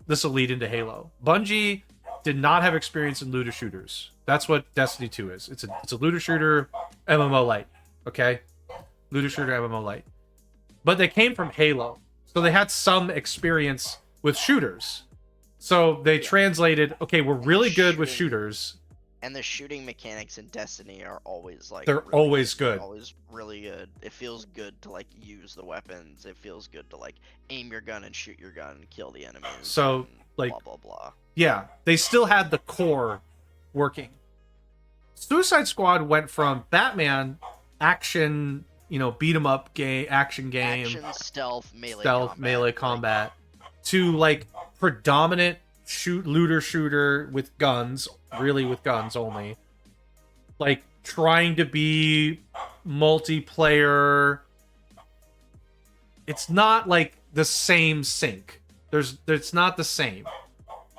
this will lead into Halo. Bungie did not have experience in looter shooters. That's what Destiny 2 is. It's a looter shooter MMO light. Okay? Looter shooter MMO light. But they came from Halo. So they had some experience with shooters. So they translated, okay, we're really good with shooters. And the shooting mechanics in Destiny are always like they're really always good. They're always really good. It feels good to like use the weapons. It feels good to like aim your gun and shoot your gun and kill the enemies. So like blah blah blah. Yeah, they still had the core working. Suicide Squad went from Batman action, beat 'em up game, action game, action, stealth, melee combat, to like predominant looter shooter with guns, really with guns only. Like trying to be multiplayer. It's not like the same sync. It's not the same.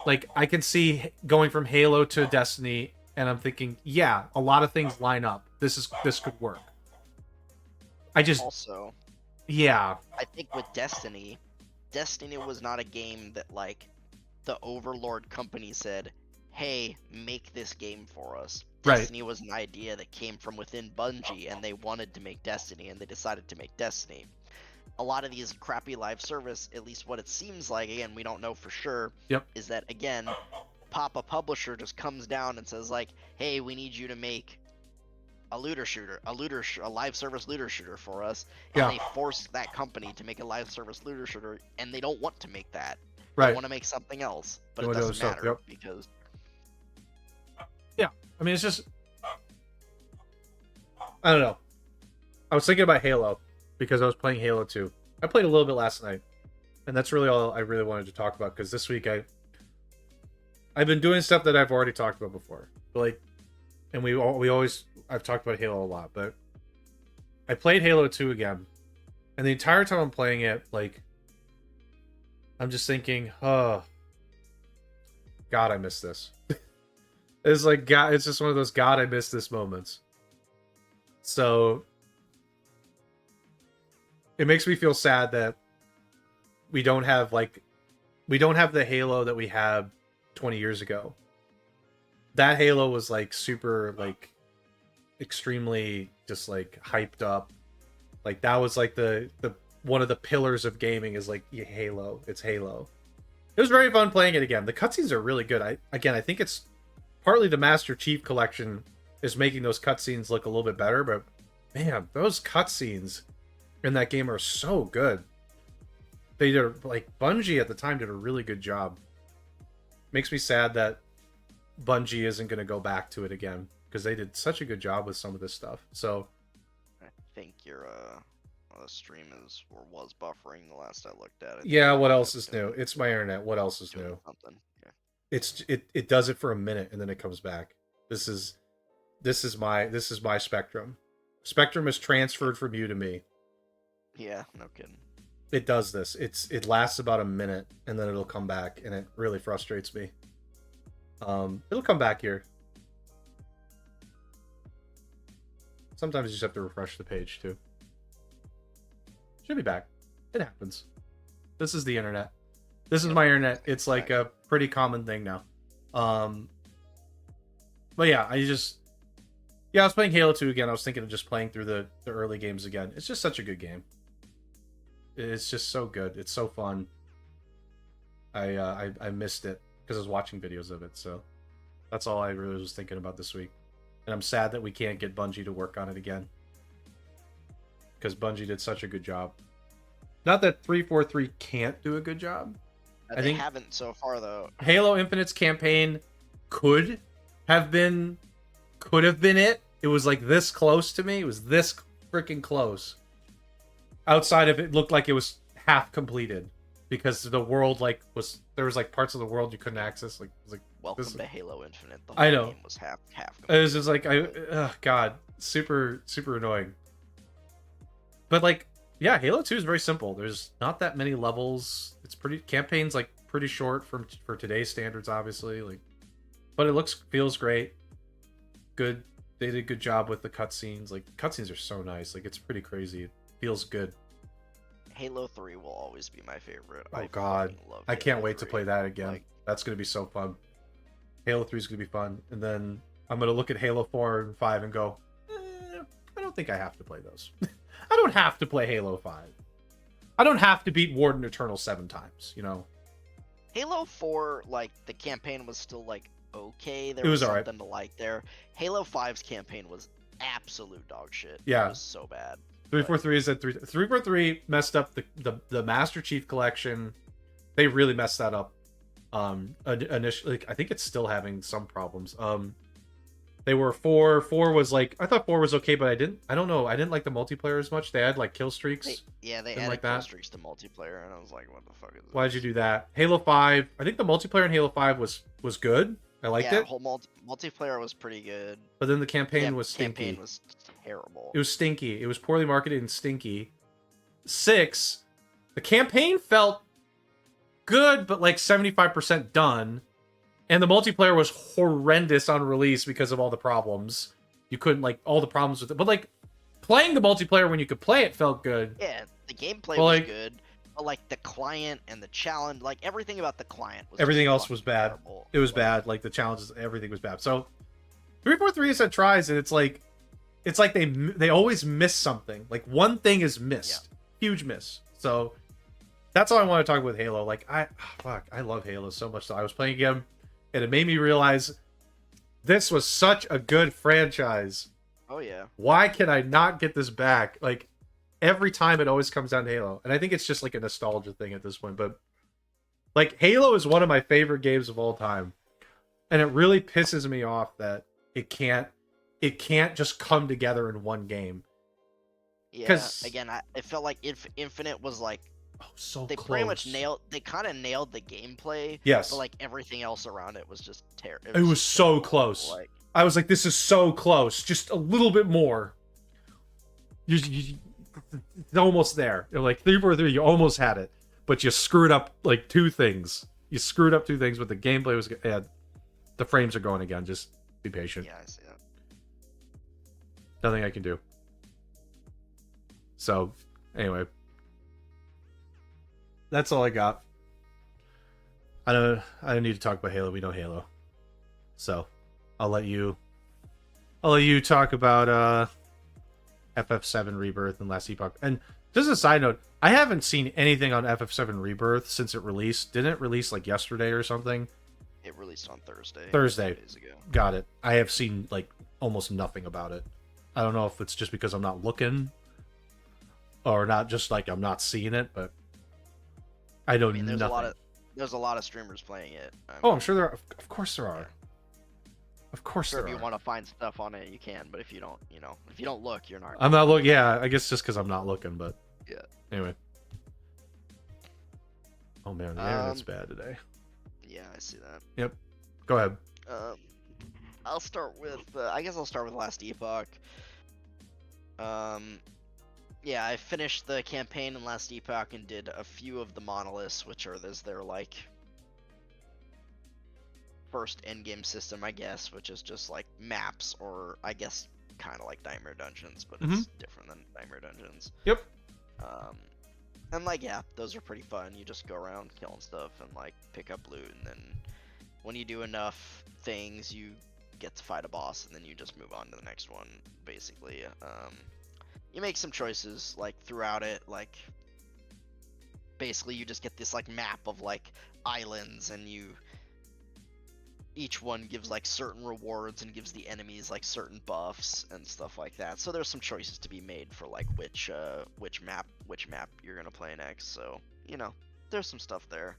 Like I can see going from Halo to Destiny, and I'm thinking, yeah, a lot of things line up. This could work. Yeah. I think with Destiny was not a game that like the Overlord company said, hey, make this game for us. Right. Destiny was an idea that came from within Bungie, and they wanted to make Destiny, and they decided to make Destiny. A lot of these crappy live service, at least what it seems like, again, we don't know for sure, is that, again, a publisher just comes down and says, like, hey, we need you to make a looter shooter, a live service looter shooter for us, and they force that company to make a live service looter shooter, and they don't want to make that. Right. They want to make something else, but it doesn't matter because... Yeah, I mean, it's just... I don't know. I was thinking about Halo, because I was playing Halo 2. I played a little bit last night, and that's really all I really wanted to talk about, because this week I've been doing stuff that I've already talked about before. But like, and I've talked about Halo a lot, but I played Halo 2 again, and the entire time I'm playing it, like, I'm just thinking, oh, God, I miss this. It's like, God, it's just one of those God, I miss this moments. So it makes me feel sad that we don't have the Halo that we had 20 years ago. That Halo was like super, like, extremely just like hyped up. Like that was like the one of the pillars of gaming is like Halo. It's Halo. It was very fun playing it again. The cutscenes are really good. I think it's partly the Master Chief Collection is making those cutscenes look a little bit better, but man, those cutscenes in that game are so good. They did, like, Bungie at the time did a really good job. Makes me sad that Bungie isn't going to go back to it again, because they did such a good job with some of this stuff. So I think your stream was buffering the last I looked at it. Yeah, what else is new? It's my internet. What else is new? Something. Yeah. It does it for a minute and then it comes back. This is my Spectrum. Spectrum is transferred from you to me. Yeah, no kidding. It does this. It lasts about a minute and then it'll come back, and it really frustrates me. It'll come back here. Sometimes you just have to refresh the page too. Should be back. It happens. This is the internet. This is my internet. It's like a pretty common thing now. But yeah, I was playing Halo 2 again. I was thinking of just playing through the early games again. It's just such a good game. It's just so good. It's so fun. I missed it because I was watching videos of it. So that's all I really was thinking about this week. And I'm sad that we can't get Bungie to work on it again, because Bungie did such a good job. Not that 343 can't do a good job. I think haven't so far though. Halo Infinite's campaign could have been it. It was like this close to me. It was this freaking close. Outside of it, looked like it was half completed, because the world there was like parts of the world you couldn't access. Welcome to Halo Infinite. The whole game was half completed. It was just like God, super annoying. But like, yeah, Halo 2 is very simple. There's not that many levels. It's campaign's like pretty short for today's standards, obviously. Like, but it feels great. Good. They did a good job with the cutscenes. Like, cutscenes are so nice. Like, it's pretty crazy. It feels good. Halo 3 will always be my favorite. Oh God, I can't wait to play that again. Like, that's gonna be so fun. Halo 3 is gonna be fun, and then I'm gonna look at Halo 4 and 5 and go, I don't think I have to play those. I don't have to play Halo 5. I don't have to beat Warden Eternal 7 times, you know? Halo 4, like, the campaign was still, like, okay. There was was something alright to like there. Halo 5's campaign was absolute dog shit. Yeah. It was so bad. 343 is at 343 messed up the Master Chief Collection. They really messed that up. Initially, like, I think it's still having some problems. They were 4 was like, I thought 4 was okay, but I don't know, I didn't like the multiplayer as much. They had like kill streaks. They added like kill streaks to multiplayer, and I was like, what the fuck is this? Why'd you do that? Halo 5, I think the multiplayer in Halo 5 was good. I liked it. The whole multiplayer was pretty good. But then the campaign was stinky. The campaign was terrible. It was stinky. It was poorly marketed and stinky. 6, the campaign felt good, but like 75% done. And the multiplayer was horrendous on release because of all the problems. You couldn't, like, all the problems with it. But, like, playing the multiplayer when you could play it felt good. Yeah, the gameplay was good. But, like, the client and the challenge, like, everything about the client was everything else was bad. Terrible. It was bad. Like, the challenges, everything was bad. So, 343 said tries, and it's like they always miss something. Like, one thing is missed. Yeah. Huge miss. So, that's all I want to talk about with Halo. Like, I love Halo so much. So, I was playing again. And it made me realize this was such a good franchise. Oh, yeah. Why can I not get this back? Like, every time it always comes down to Halo. And I think it's just like a nostalgia thing at this point. But, like, Halo is one of my favorite games of all time. And it really pisses me off that it can't just come together in one game. Yeah, again, it felt like Infinite was like, so they close. Pretty much kind of nailed the gameplay. Yes. But like everything else around it was just terrible. It was so close. Like, I was like, this is so close. Just a little bit more. It's almost there. Like 343, you almost had it, but you screwed up like 2 things. You screwed up 2 things, but the gameplay was. Yeah, the frames are going again. Just be patient. Yeah, I see that. Nothing I can do. So, anyway. That's all I got. I don't need to talk about Halo. We know Halo. So, I'll let you talk about FF7 Rebirth and Last Epoch. And just a side note, I haven't seen anything on FF7 Rebirth since it released. Didn't it release like yesterday or something? It released on Thursday. 2 days ago. Got it. I have seen like almost nothing about it. I don't know if it's just because I'm not looking or not, just like I'm not seeing it, but I don't know. There's a lot of streamers playing it. I'm sure there are. Of course there are. Of course there are. If you want to find stuff on it, you can. But if you don't, if you don't look, you're not. I'm not looking. Yeah, I guess just because I'm not looking. But yeah. Anyway. Oh man, the internet's bad today. Yeah, I see that. Yep. Go ahead. I'll start with. I guess I'll start with Last Epoch. Yeah, I finished the campaign in Last Epoch and did a few of the monoliths, which are their like first endgame system, I guess, which is just like maps, or I guess kind of like Nightmare Dungeons, but it's different than Nightmare Dungeons. Yep. And like, yeah, those are pretty fun. You just go around killing stuff and like pick up loot, and then when you do enough things, you get to fight a boss, and then you just move on to the next one, basically. You make some choices like throughout it, like basically you just get this like map of like islands, and each one gives like certain rewards and gives the enemies like certain buffs and stuff like that. So there's some choices to be made for like which map you're gonna play next. So there's some stuff there.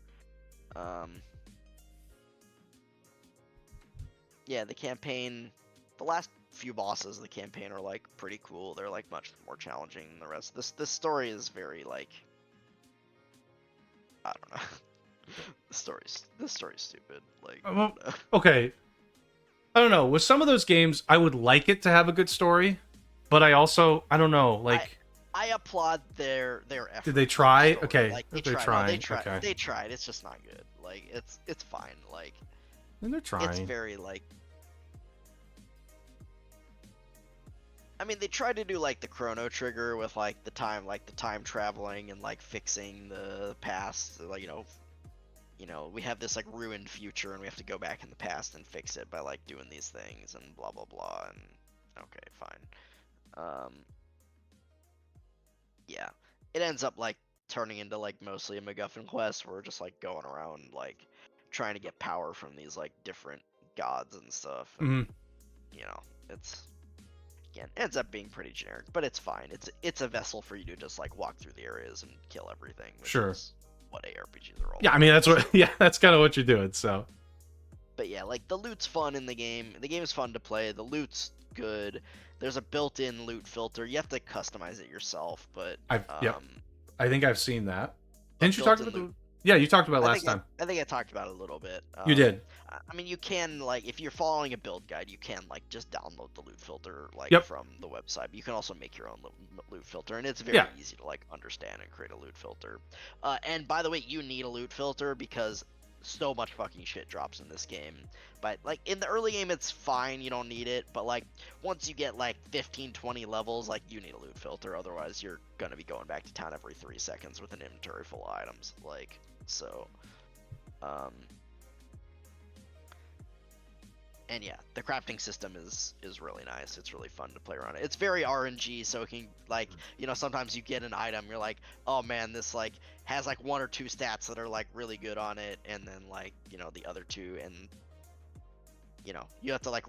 Yeah, the campaign, the last few bosses of the campaign are like pretty cool. They're like much more challenging than the rest. This story is very like, I don't know. This story's stupid. Like, okay, I don't know. With some of those games, I would like it to have a good story, but I don't know. Like, I applaud their effort. Did they try? The okay, like, they tried. Okay. They tried. It's just not good. Like, it's fine. Like, and they're trying. It's very like. I mean, they tried to do like the Chrono Trigger with like the time traveling and like fixing the past. Like we have this like ruined future and we have to go back in the past and fix it by like doing these things and blah blah blah. And okay, fine. Yeah, it ends up like turning into like mostly a MacGuffin quest where we're just like going around like trying to get power from these like different gods and stuff. And, it's. Again, it ends up being pretty generic, but it's fine. It's a vessel for you to just like walk through the areas and kill everything. Which is what ARPGs are all. Yeah, I mean that's kind of what you're doing. So. But yeah, like the loot's fun in the game. The game is fun to play. The loot's good. There's a built-in loot filter. You have to customize it yourself, but I think I've seen that. Didn't you talk about the? Yeah, you talked about last time. I think I talked about it a little bit. You did. I mean, you can, like, if you're following a build guide, you can, like, just download the loot filter, like, from the website. But you can also make your own loot filter, and it's very easy to, like, understand and create a loot filter. And, by the way, you need a loot filter because so much fucking shit drops in this game. But, like, in the early game, it's fine. You don't need it. But, like, once you get, like, 15, 20 levels, like, you need a loot filter. Otherwise, you're gonna be going back to town every 3 seconds with an inventory full of items. Like, so... And yeah, the crafting system is really nice. It's really fun to play around it. It's very RNG, so it can, like, sometimes you get an item, you're like, oh man, this, like, has, like, 1 or 2 stats that are, like, really good on it, and then, like, the other 2, and, you have to, like,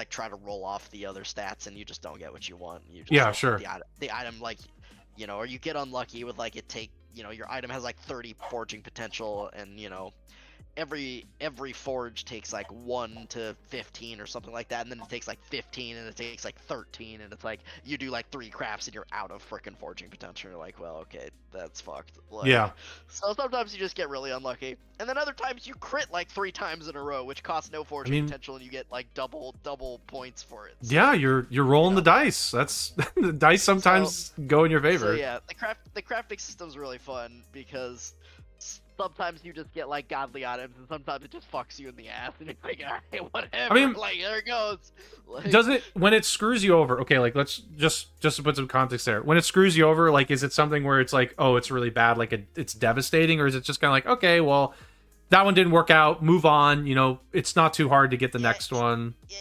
try to roll off the other stats, and you just don't get what you want. You just the item, like, or you get unlucky with, like, your item has, like, 30 forging potential, and, every forge takes like 1 to 15 or something like that, and then it takes like 15 and it takes like 13, and it's like you do like 3 crafts and you're out of freaking forging potential. You're like, well, okay, that's fucked. Like, yeah. So sometimes you just get really unlucky, and then other times you crit like 3 times in a row, which costs no forging potential, and you get like double points for it. So, yeah, you're rolling the dice. That's the dice sometimes go in your favor. So yeah, the crafting system's really fun because sometimes you just get like godly items, and sometimes it just fucks you in the ass, and you're like, alright, whatever. I mean, like, there it goes. Like, does it, when it screws you over? Okay, like, let's just to put some context there. When it screws you over, like, is it something where it's like, oh, it's really bad, like it's devastating, or is it just kind of like, okay, well, that one didn't work out, move on. It's not too hard to get the next one. Yeah,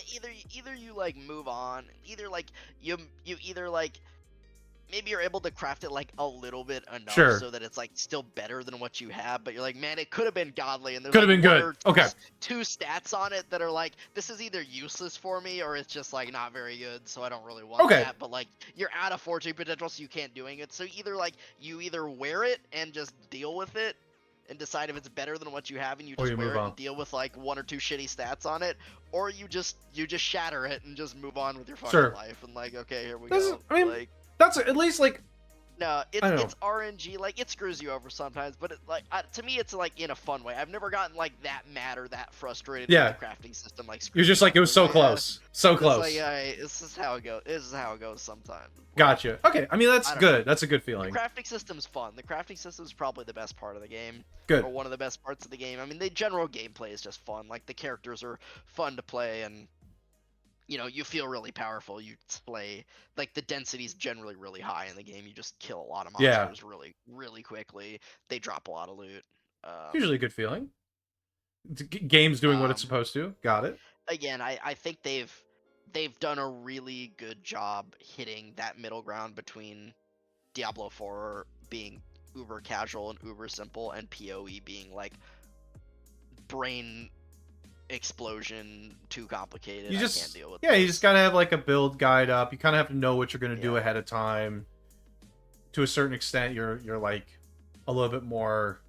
either you like move on, either like you either like. Maybe you're able to craft it like a little bit enough so that it's like still better than what you have, but you're like, man, it could have been godly, and there's could have like been good. Okay. 2 stats on it that are like, this is either useless for me or it's just like not very good, so I don't really want that. But like you're out of forging potential, so you can't doing it. So you either wear it and just deal with it and decide if it's better than what you have, and you just wear it and deal with like 1 or 2 shitty stats on it, or you just shatter it and just move on with your fucking life and like, okay, here we go. I mean, like, that's at least like. No, it's RNG. Like, it screws you over sometimes, but to me, it's like in a fun way. I've never gotten like that mad or that frustrated with the crafting system. Like, you're just like, it was so close, so close. Like, this is how it goes. This is how it goes sometimes. Gotcha. Okay, I mean that's good. That's a good feeling. The crafting system's fun. The crafting system's probably the best part of the game. Good. Or one of the best parts of the game. I mean, the general gameplay is just fun. Like, the characters are fun to play, and you feel really powerful. You slay, like, the density's generally really high in the game. You just kill a lot of monsters really, really quickly. They drop a lot of loot. Usually a good feeling. Game's doing what it's supposed to. Got it. Again, I think they've done a really good job hitting that middle ground between Diablo 4 being uber casual and uber simple, and PoE being like brain explosion, too complicated. I can't deal with you just gotta have like a build guide up. You kind of have to know what you're gonna do ahead of time. To a certain extent, you're like a little bit more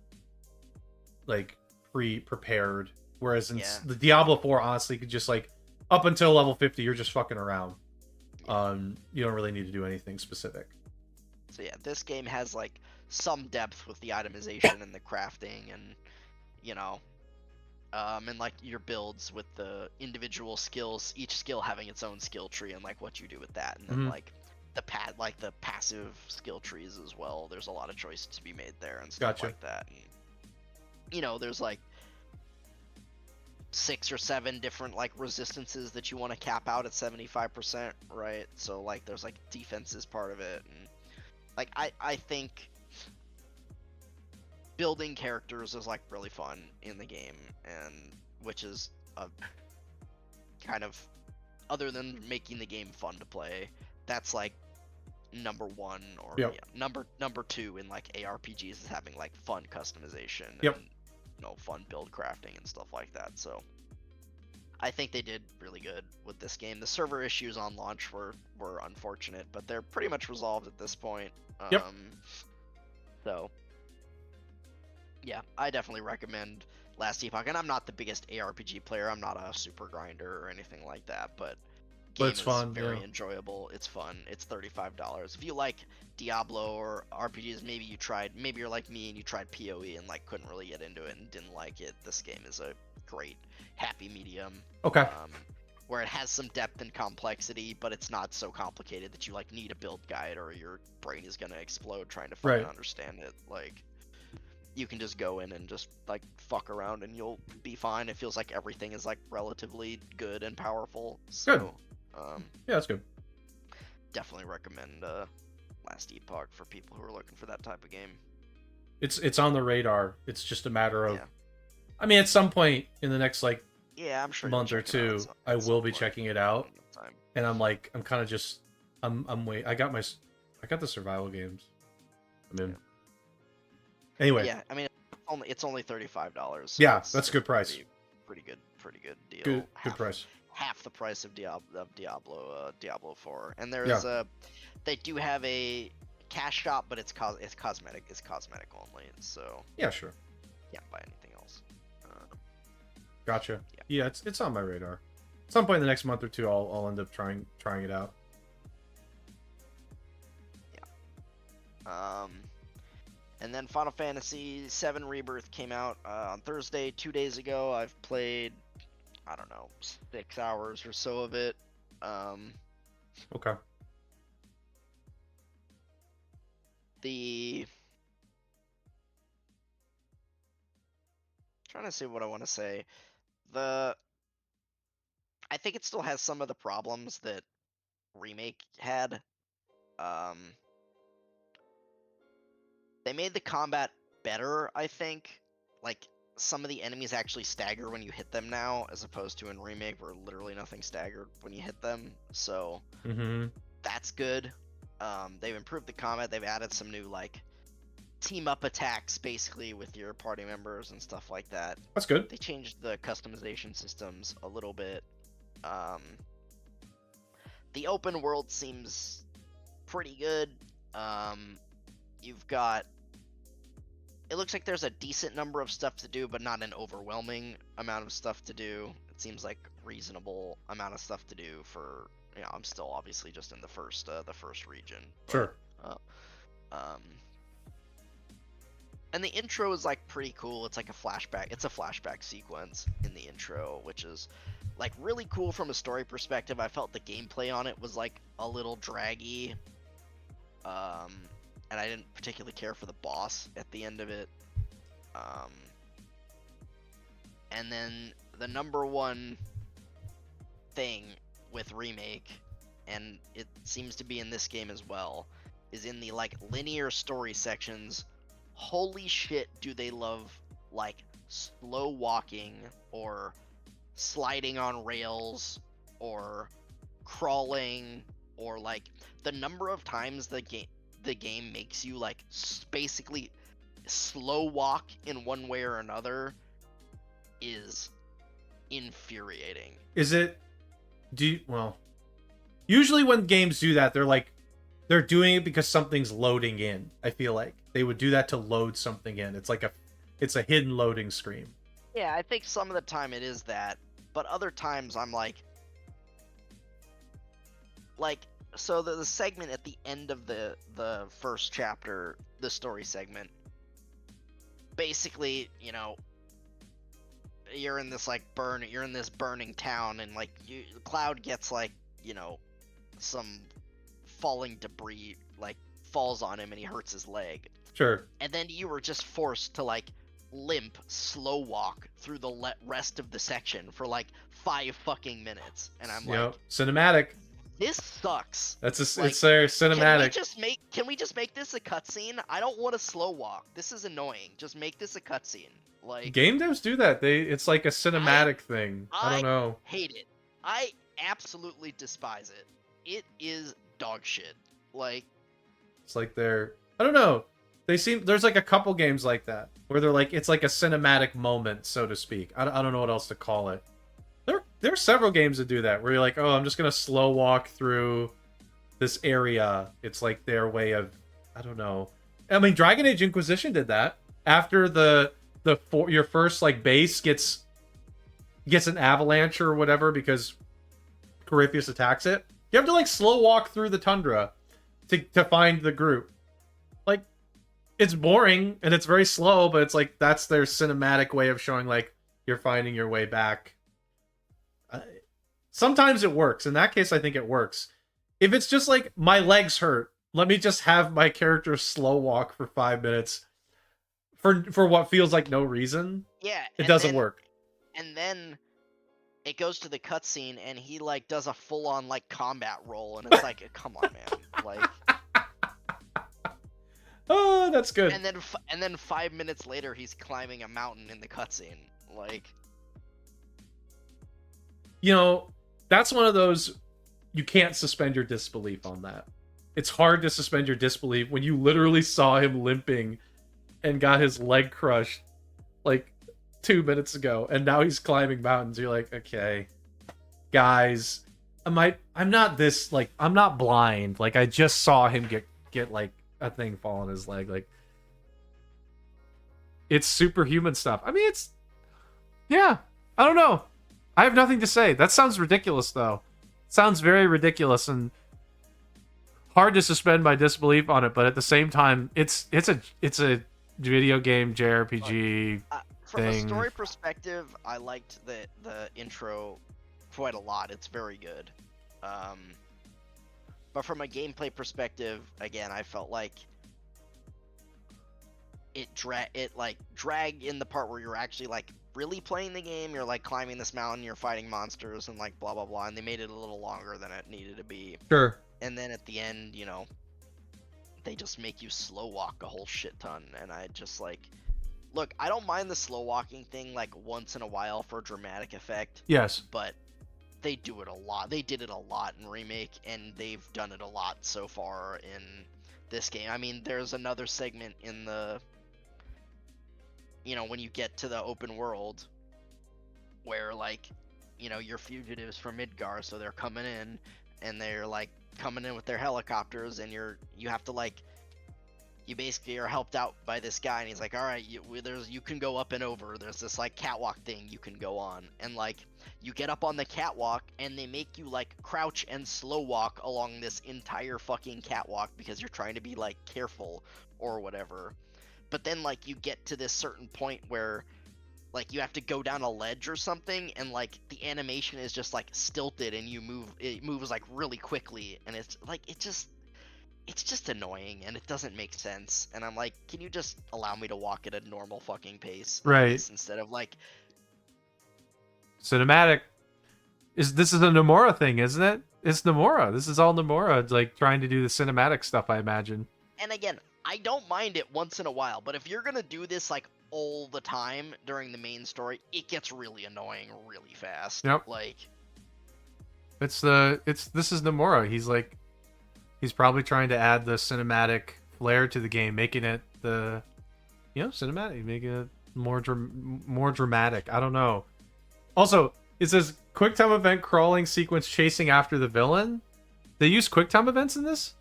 like prepared. Whereas in the Diablo 4, honestly, could just like up until level 50, you're just fucking around. You don't really need to do anything specific. So yeah, this game has like some depth with the itemization and the crafting, and and like your builds with the individual skills, each skill having its own skill tree, and like what you do with that, and then like the passive skill trees as well. There's a lot of choices to be made there and stuff like that. And, there's like 6 or 7 different like resistances that you want to cap out at 75%, right? So like there's like defenses part of it, and like I think building characters is like really fun in the game, and which is a kind of, other than making the game fun to play, that's like number one, or Yep. number two in like ARPGs is having like fun customization Yep. and fun build crafting and stuff like that. So I think they did really good with this game. The server issues on launch were unfortunate, but they're pretty much resolved at this point. Yep. So yeah, I definitely recommend Last Epoch, and I'm not the biggest ARPG player. I'm not a super grinder or anything like that, but game it's fun, very enjoyable. It's fun. It's $35. If you like Diablo or RPGs, maybe you're like me and you tried PoE and like couldn't really get into it and didn't like it. This game is a great happy medium. Okay. Where it has some depth and complexity, but it's not so complicated that you like need a build guide or your brain is gonna explode trying to fucking understand it. Like, you can just go in and just like fuck around and you'll be fine. It feels like everything is like relatively good and powerful. So, good. Yeah, that's good. Definitely recommend Last Epoch for people who are looking for that type of game. It's on the radar. It's just a matter of, I mean, at some point in the next like I'm sure month or two, I will be checking it out. And I'm kind of just wait. I got the survival games. I mean, anyway. Yeah, I mean, it's only $35. Yeah, that's a good price. Pretty good deal. Good price. Half the price of Diablo 4. And there's they do have a cash shop, but it's cosmetic. It's cosmetic only. So yeah, sure. Can't buy anything else. Gotcha. Yeah, it's on my radar. At some point in the next month or two, I'll end up trying it out. Yeah. And then Final Fantasy VII Rebirth came out on Thursday, 2 days ago. I've played, I don't know, 6 hours or so of it. Okay. Trying to see what I want to say. I think it still has some of the problems that Remake had. They made the combat better, I think. Like, some of the enemies actually stagger when you hit them now, as opposed to in Remake where literally nothing staggered when you hit them. So that's good. They've improved the combat. They've added some new like team up attacks basically with your party members and stuff like that. That's good. They changed the customization systems a little bit. The open world seems pretty good. It looks like there's a decent number of stuff to do, but not an overwhelming amount of stuff to do. It seems like reasonable amount of stuff to do for, I'm still obviously just in the first region. But, sure. And the intro is like pretty cool. It's like a flashback. It's a flashback sequence in the intro, which is like really cool from a story perspective. I felt the gameplay on it was like a little draggy. And I didn't particularly care for the boss at the end of it. And then the number one thing with Remake, and it seems to be in this game as well, is in the like linear story sections. Holy shit, do they love like slow walking or sliding on rails or crawling, or like the number of times the game makes you like basically slow walk in one way or another is infuriating. Is it? Usually when games do that, they're doing it because something's loading in. I feel like they would do that to load something in. It's a hidden loading screen. Yeah, I think some of the time it is that, but other times I'm like so the segment at the end of the first chapter, the story segment, basically, you're in this burning town, and like Cloud gets like, some falling debris like falls on him and he hurts his leg. Sure. And then you were just forced to like limp, slow walk through the rest of the section for like 5 fucking minutes, and I'm like, cinematic. This sucks. It's like, cinematic. Can we just make this a cutscene? I don't want a slow walk. This is annoying. Just make this a cutscene. Like, game devs do that. It's like a cinematic thing. I don't know. I hate it. I absolutely despise it. It is dog shit. Like, it's like I don't know. There's like a couple games like that where they're like, it's like a cinematic moment, so to speak. I don't know what else to call it. There are several games that do that where you're like, oh, I'm just gonna slow walk through this area. It's like their way of, I don't know. I mean, Dragon Age Inquisition did that. After your first like base gets an avalanche or whatever because Corypheus attacks it, you have to like slow walk through the tundra to find the group. Like, it's boring and it's very slow, but it's like that's their cinematic way of showing like you're finding your way back. Sometimes it works. In that case, I think it works. If it's just like, my legs hurt, let me just have my character slow walk for 5 minutes for what feels like no reason. Yeah, it doesn't work. And then it goes to the cutscene, and he like does a full-on like combat roll, and it's like, come on, man, like. Oh, that's good. And then 5 minutes later, he's climbing a mountain in the cutscene, like. You know, that's one of those, you can't suspend your disbelief on that. It's hard to suspend your disbelief when you literally saw him limping and got his leg crushed like 2 minutes ago, and now he's climbing mountains. You're like, okay, guys, I'm not this, like, I'm not blind. Like, I just saw him get like a thing fall on his leg. Like, it's superhuman stuff. I mean, yeah, I don't know. I have nothing to say. That sounds ridiculous, though. Sounds very ridiculous and hard to suspend my disbelief on it. But at the same time, it's a video game JRPG from thing. a story perspective, I liked the intro quite a lot. It's very good. But from a gameplay perspective, again, I felt like it dragged in the part where you're actually like really playing the game. You're like climbing this mountain, you're fighting monsters and like blah blah blah, and they made it a little longer than it needed to be. Sure. And then at the end, you know, they just make you slow walk a whole shit ton, and I just like, look, I don't mind the slow walking thing like once in a while for dramatic effect. Yes. But they do it a lot. They did it a lot in Remake, and they've done it a lot so far in this game. I mean, there's another segment in the, you know, when you get to the open world where, like, you know, you're fugitives from Midgar, so they're coming in, and they're like coming in with their helicopters, and you have to like, you basically are helped out by this guy, and he's like, all right, you can go up and over. There's this like catwalk thing you can go on, and like you get up on the catwalk, and they make you like crouch and slow walk along this entire fucking catwalk because you're trying to be like careful or whatever. But then like you get to this certain point where like you have to go down a ledge or something, and like the animation is just like stilted, and it moves like really quickly, and it's like it's just annoying, and it doesn't make sense. And I'm like, can you just allow me to walk at a normal fucking pace? Right. Instead of like cinematic. This is a Nomura thing, isn't it? It's Nomura. This is all Nomura. It's like trying to do the cinematic stuff, I imagine. And again, I don't mind it once in a while, but if you're gonna do this like all the time during the main story, it gets really annoying really fast. Yep. Like, this is Nomura. He's probably trying to add the cinematic flair to the game, making it cinematic, making it more dramatic. I don't know. Also, it says QuickTime event crawling sequence chasing after the villain. They use QuickTime events in this?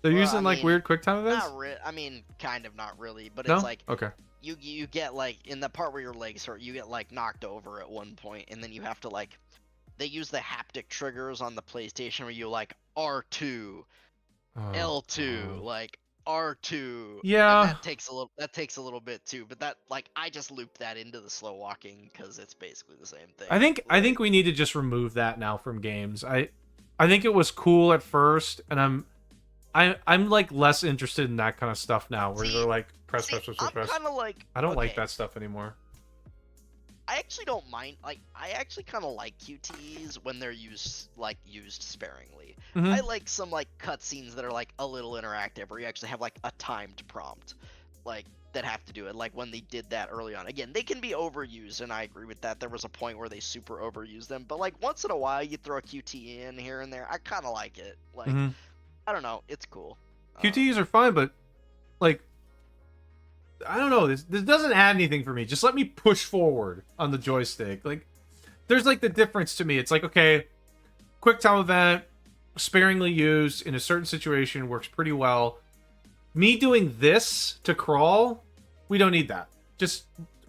They're using like weird QuickTime events? I mean, kind of, not really, but no? It's like, okay. You get like in the part where your legs hurt, you get like knocked over at one point, and then you have to like, they use the haptic triggers on the PlayStation where you like R2, L2, like R2. Yeah. And that takes a little bit too, but that like I just looped that into the slow walking because it's basically the same thing. I think we need to just remove that now from games. I think it was cool at first, and I'm like less interested in that kind of stuff now, where they're like See, I'm kind of like, I don't like that stuff anymore. I actually don't mind. Like, I actually kind of like QTEs when they're used sparingly. I like some like cutscenes that are like a little interactive, where you actually have like a timed prompt, like that have to do it. Like when they did that early on. Again, they can be overused, and I agree with that. There was a point where they super overused them, but like once in a while, you throw a QTE in here and there. I kind of like it. Like, I don't know, it's cool. QTEs are fine, but like, I don't know. This doesn't add anything for me. Just let me push forward on the joystick. Like, there's like the difference to me. It's like, okay, quick time event, sparingly used in a certain situation, works pretty well. Me doing this to crawl, we don't need that.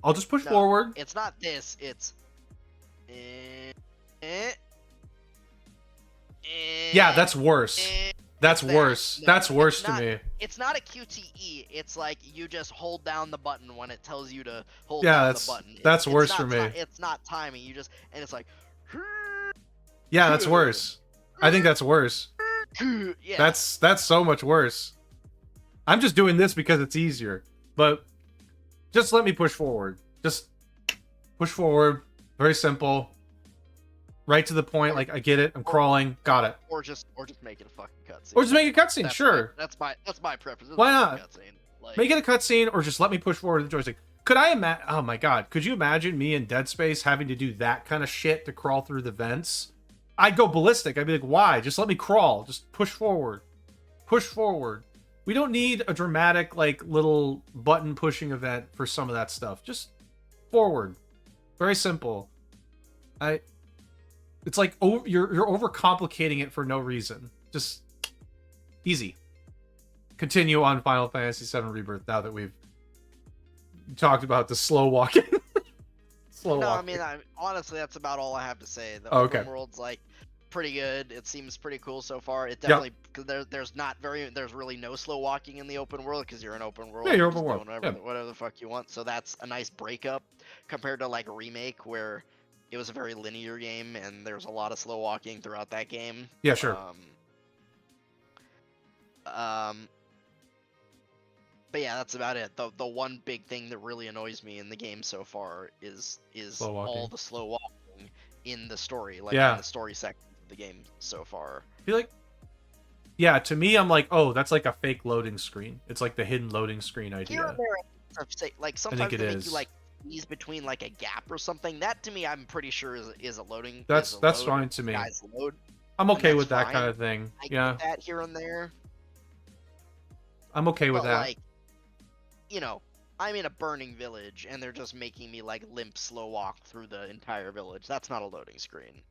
I'll just push forward. It's not this. It's. Yeah, that's worse. That's worse. No, that's worse to me. It's not a QTE. It's like you just hold down the button when it tells you to hold down the button. That's worse for me. It's not timing. You just, and it's like. Yeah, that's worse. I think that's worse. Yeah. That's so much worse. I'm just doing this because it's easier. But just let me push forward. Just push forward. Very simple. Right to the point, like I get it. I'm crawling, got it. Or just make it a fucking cutscene. Or just make a cutscene, sure. That's my preference. Why not? Like, make it a cutscene, or just let me push forward with the joystick. Could I imagine? Oh my god, could you imagine me in Dead Space having to do that kind of shit to crawl through the vents? I'd go ballistic. I'd be like, why? Just let me crawl. Just push forward. Push forward. We don't need a dramatic, like, little button pushing event for some of that stuff. Just forward. Very simple. It's like you're overcomplicating it for no reason. Just easy. Continue on Final Fantasy VII Rebirth now that we've talked about the slow walking. Walking. I mean, honestly, that's about all I have to say. The open world's like pretty good. It seems pretty cool so far. It definitely there's really no slow walking in the open world because you're an open world. Yeah, you're open world. Whatever the fuck you want. So that's a nice breakup compared to like Remake, where it was a very linear game and there's a lot of slow walking throughout that game. Yeah, sure. But yeah, that's about it. The one big thing that really annoys me in the game so far is all the slow walking in the story, like in the story section of the game so far. I feel like, yeah, to me, I'm like, oh, that's like a fake loading screen. It's like the hidden loading screen idea. Here and there, like sometimes they make you like squeeze between like a gap or something. That to me, I'm pretty sure is a loading. That's fine to me. Load, I'm okay with that kind of thing. I get that here and there. I'm okay with that. Like, you know, I'm in a burning village and they're just making me like limp slow walk through the entire village. That's not a loading screen.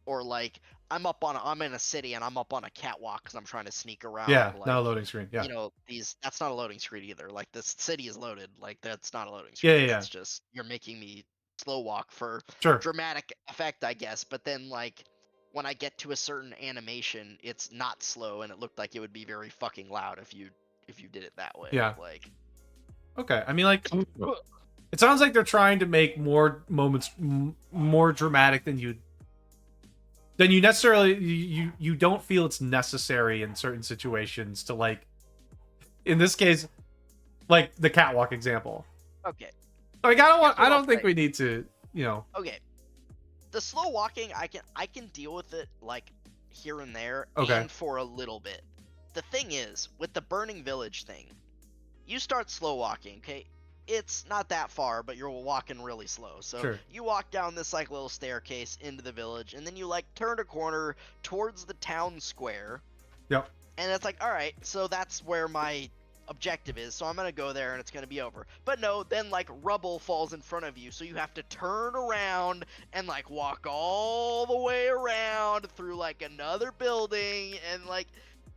Or like I'm in a city and I'm up on a catwalk because I'm trying to sneak around. Yeah, like, not a loading screen. Yeah. You know, that's not a loading screen either. Like the city is loaded. Like that's not a loading screen. Yeah. It's just you're making me slow walk for sure. dramatic effect, I guess. But then like when I get to a certain animation, it's not slow and it looked like it would be very fucking loud if you did it that way. Yeah. Like. Okay, I mean, like, it sounds like they're trying to make more moments more dramatic than you necessarily you don't feel it's necessary in certain situations to, like, in this case, like the catwalk example. Okay. Like, I don't think we need to, you know. Okay. The slow walking, I can deal with it like here and there, okay, and for a little bit. The thing is, with the burning village thing, you start slow walking, okay? It's not that far, but you're walking really slow. So sure, you walk down this like little staircase into the village, and then you like turn a corner towards the town square. Yep. And it's like, all right, so that's where my objective is. So I'm gonna go there, and it's gonna be over. But no, then like rubble falls in front of you, so you have to turn around and like walk all the way around through like another building, and like.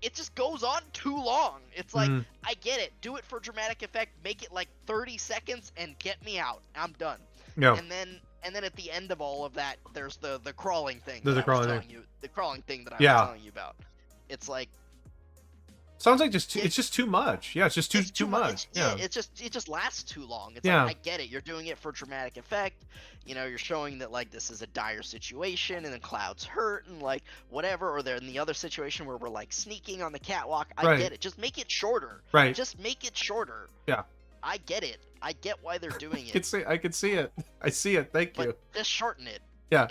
It just goes on too long. It's like, I get it. Do it for dramatic effect. Make it like 30 seconds and get me out. I'm done. Yeah. And then at the end of all of that, there's the crawling thing. The crawling thing that I was telling you about. It's like. Sounds like it's just too much. Yeah, it's just too much. Yeah. It just lasts too long. It's like, I get it. You're doing it for dramatic effect. You know, you're showing that like this is a dire situation and the Cloud's hurt and like whatever, or they're in the other situation where we're like sneaking on the catwalk. I get it. Just make it shorter. Right. Just make it shorter. Yeah. I get it. I get why they're doing it. I can see it. I see it. Thank you. Just shorten it. Yeah.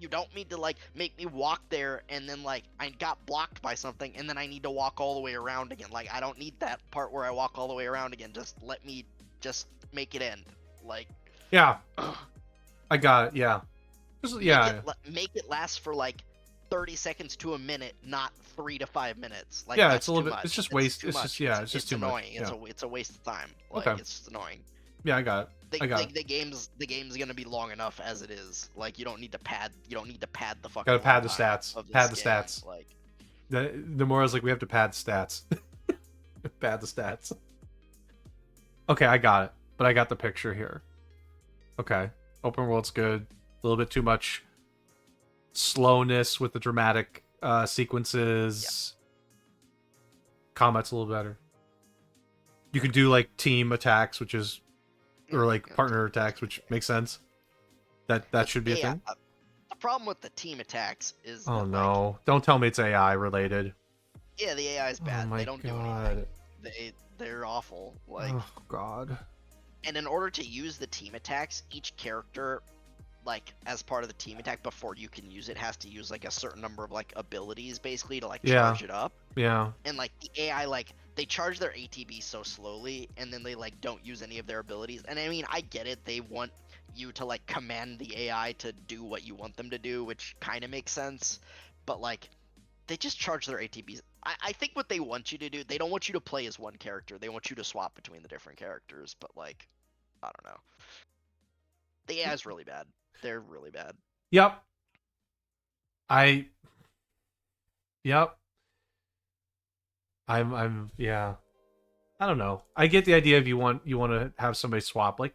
You don't need to like make me walk there and then like I got blocked by something and then I need to walk all the way around again. Like I don't need that part where I walk all the way around again. Just let me just make it end. Like yeah, I got it. Yeah, make it last for like 30 seconds to a minute, not 3 to 5 minutes. Like yeah, it's a little bit. Much. It's just waste. It's just yeah, it's just too annoying. much. It's a waste of time. Like it's just annoying. Yeah, I got it. The game's gonna be long enough as it is. Like you don't need to pad the fucking. Gotta pad the stats. Pad the game. stats. Like the more I was like, we have to pad the stats. Pad the stats. Okay, I got it. But I got the picture here. Okay, open world's good. A little bit too much slowness with the dramatic sequences. Combat's a little better. You can do like team attacks, which is. Or like partner attacks, which makes sense. That should be a thing. The problem with the team attacks is. Oh no! Like, don't tell me it's AI related. Yeah, the AI is bad. Oh, they don't do anything. They're awful. Like. Oh god. And in order to use the team attacks, each character, like as part of the team attack, before you can use it, has to use like a certain number of like abilities, basically, to like charge it up. Yeah. And like the AI, like. They charge their ATB so slowly, and then they like don't use any of their abilities. And I mean, I get it. They want you to like command the AI to do what you want them to do, which kind of makes sense. But like, they just charge their ATBs. I think what they want you to do, they don't want you to play as one character. They want you to swap between the different characters. But like, I don't know. The AI is really bad. They're really bad. Yep. Yep. I'm yeah. I don't know. I get the idea if you want to have somebody swap, like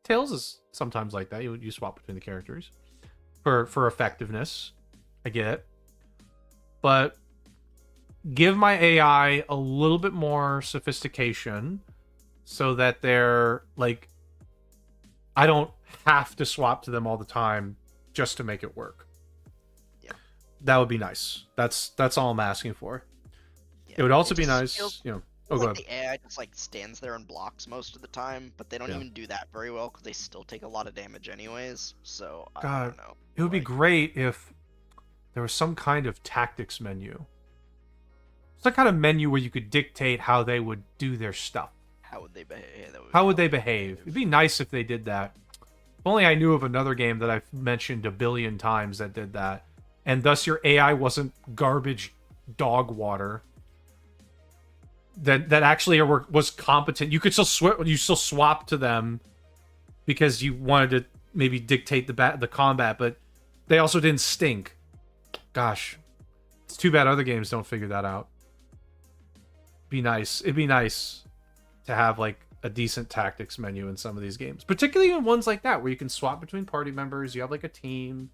Tails is sometimes like that. You swap between the characters for effectiveness. I get it. But give my AI a little bit more sophistication so that they're like I don't have to swap to them all the time just to make it work. Yeah. That would be nice. That's all I'm asking for. It would also be nice, go ahead. The AI just like stands there and blocks most of the time, but they don't even do that very well because they still take a lot of damage anyways. So I don't know. It would be great if there was some kind of tactics menu, some kind of menu where you could dictate how they would do their stuff. How would they behave? How would they behave? It'd be nice if they did that. If only I knew of another game that I've mentioned a billion times that did that, and thus your AI wasn't garbage dog water. That actually was competent. You could still swap to them because you wanted to maybe dictate the combat, but they also didn't stink. Gosh, it's too bad other games don't figure that out. It'd be nice to have like a decent tactics menu in some of these games, particularly in ones like that where you can swap between party members. You have like a team.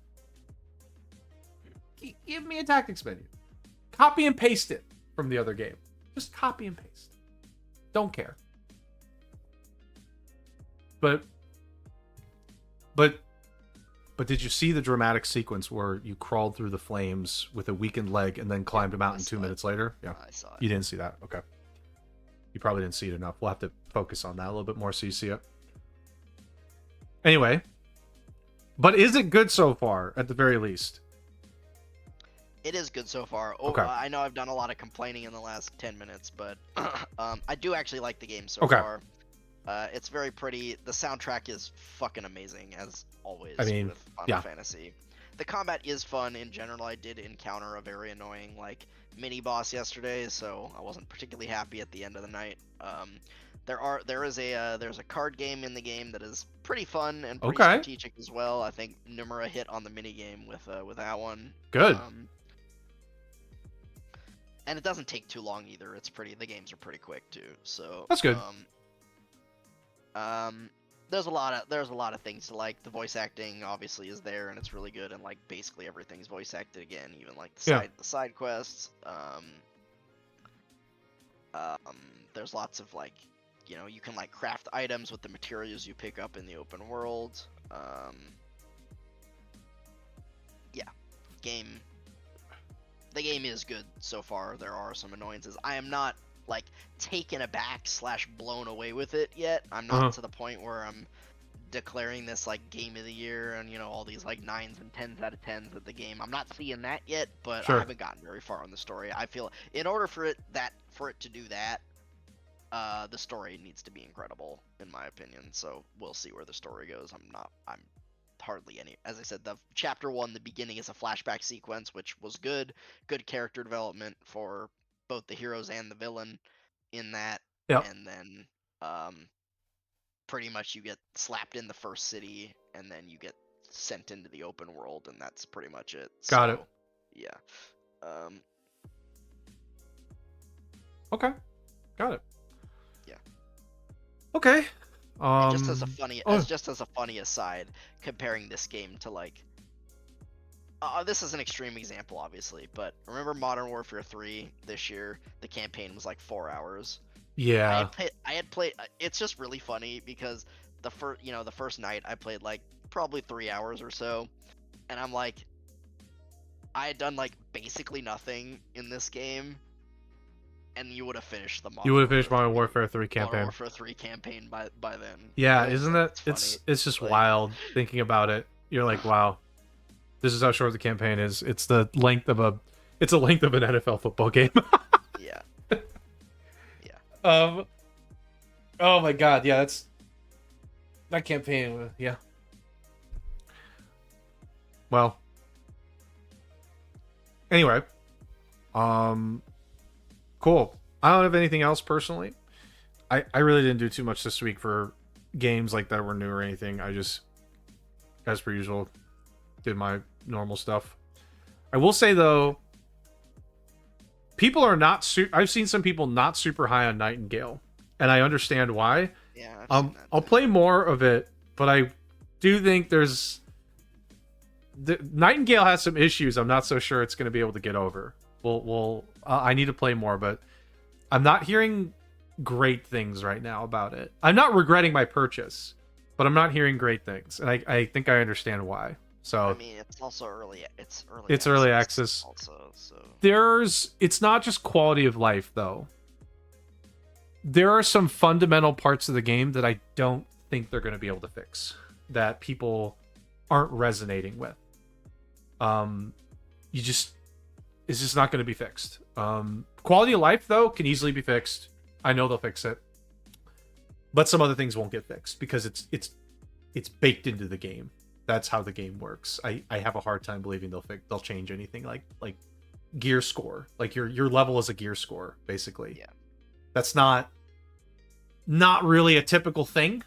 Give me a tactics menu. Copy and paste it from the other game. Just copy and paste. Don't care. But did you see the dramatic sequence where you crawled through the flames with a weakened leg and then climbed a mountain 2 minutes later? Yeah. I saw it. You didn't see that. Okay. You probably didn't see it enough. We'll have to focus on that a little bit more so you see it. Anyway. But is it good so far, at the very least? It is good so far. Okay. I know I've done a lot of complaining in the last 10 minutes, but I do actually like the game so far. It's very pretty. The soundtrack is fucking amazing, as always with Final Fantasy. The combat is fun in general. I did encounter a very annoying mini boss yesterday, so I wasn't particularly happy at the end of the night. There's a card game in the game that is pretty fun and pretty strategic as well. I think Numera hit on the mini game with that one. Good. And it doesn't take too long either. The games are pretty quick too. So that's good. There's a lot of things to like. The voice acting obviously is there and it's really good, and basically everything's voice acted again, even the side quests. There's lots of you can craft items with the materials you pick up in the open world. The game is good so far. There are some annoyances. I am not like taken aback / blown away with it yet. I'm not to the point where I'm declaring this like game of the year and all these like 9s and 10s out of 10s at the game. I'm not seeing that yet, but I haven't gotten very far on the story. I feel in order for it to do that, the story needs to be incredible in my opinion. So we'll see where the story goes. I'm hardly any. As I said, the chapter 1, the beginning is a flashback sequence, which was good character development for both the heroes and the villain in that. And then pretty much you get slapped in the first city and then you get sent into the open world, and that's pretty much it. Got it. Yeah. Okay. Got it. Yeah. Okay. Just as a funny aside, comparing this game to like this is an extreme example obviously, but remember Modern Warfare 3 this year? The campaign was like 4 hours. Yeah. I had played. It's just really funny because the first night I played like probably 3 hours or so, and I'm like, I had done like basically nothing in this game, and you would have finished Modern Warfare 3 campaign. Modern Warfare 3 campaign by then. Yeah, isn't that it's just like, wild thinking about it. You're like, wow, this is how short the campaign is. It's the length of an NFL football game. Yeah. Oh my god, yeah, that campaign, yeah. Well, anyway, cool. I don't have anything else personally. I really didn't do too much this week for games like that were new or anything. I just, as per usual, did my normal stuff. I will say though, people are not I've seen some people not super high on Nightingale, and I understand why. Yeah. I'll play more of it, but I do think Nightingale has some issues. I'm not so sure it's going to be able to get over. I need to play more, but I'm not hearing great things right now about it. I'm not regretting my purchase, but I'm not hearing great things, and I think I understand why. So I mean, it's also early. It's early access. Also, so it's not just quality of life though. There are some fundamental parts of the game that I don't think they're going to be able to fix, that people aren't resonating with. It's just not going to be fixed. Quality of life though can easily be fixed. I know they'll fix it, but some other things won't get fixed because it's baked into the game. That's how the game works. I have a hard time believing they'll change anything like gear score. Like your level is a gear score, basically. Yeah. That's not really a typical thing.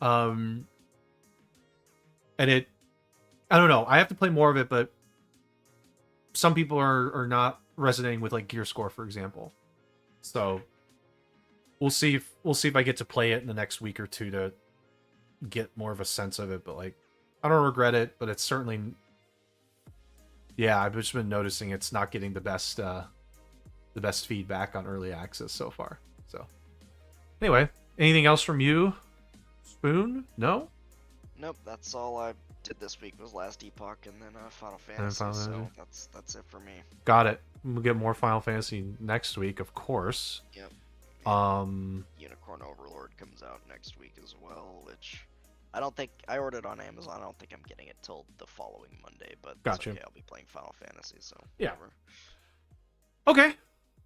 And I don't know. I have to play more of it, but some people are not resonating with like gear score, for example. So we'll see if I get to play it in the next week or two to get more of a sense of it. But like, I don't regret it, but it's certainly, yeah, I've just been noticing it's not getting the best feedback on early access so far. So anyway, anything else from you, Spoon? No? Nope, that's all I did this week was Last Epoch and then Final Fantasy. So that's it for me. Got it. We'll get more Final Fantasy next week, of course. Yep. Unicorn Overlord comes out next week as well, which I don't think I ordered on Amazon. I don't think I'm getting it till the following Monday, but gotcha. Okay, I'll be playing Final Fantasy, so yeah. Whatever. Okay.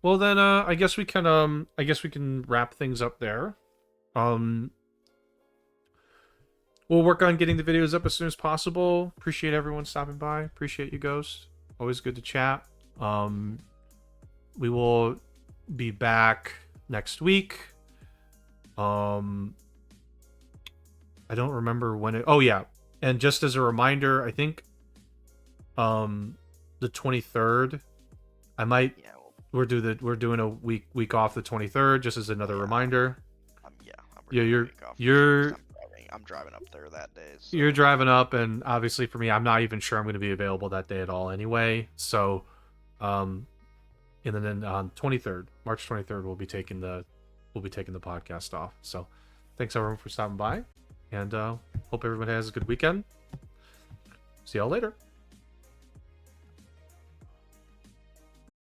Well then, I guess we can wrap things up there. We'll work on getting the videos up as soon as possible. Appreciate everyone stopping by. Appreciate you, Ghost. Always good to chat. We will be back next week. I don't remember when it. Oh yeah, and just as a reminder, I think the 23rd. I might. Yeah. We're doing a week off the 23rd, just as another reminder. I'm driving up there that day. So. You're driving up, and obviously for me, I'm not even sure I'm going to be available that day at all anyway. So, and then on 23rd, March 23rd, we'll be taking the podcast off. So, thanks everyone for stopping by, and hope everyone has a good weekend. See y'all later.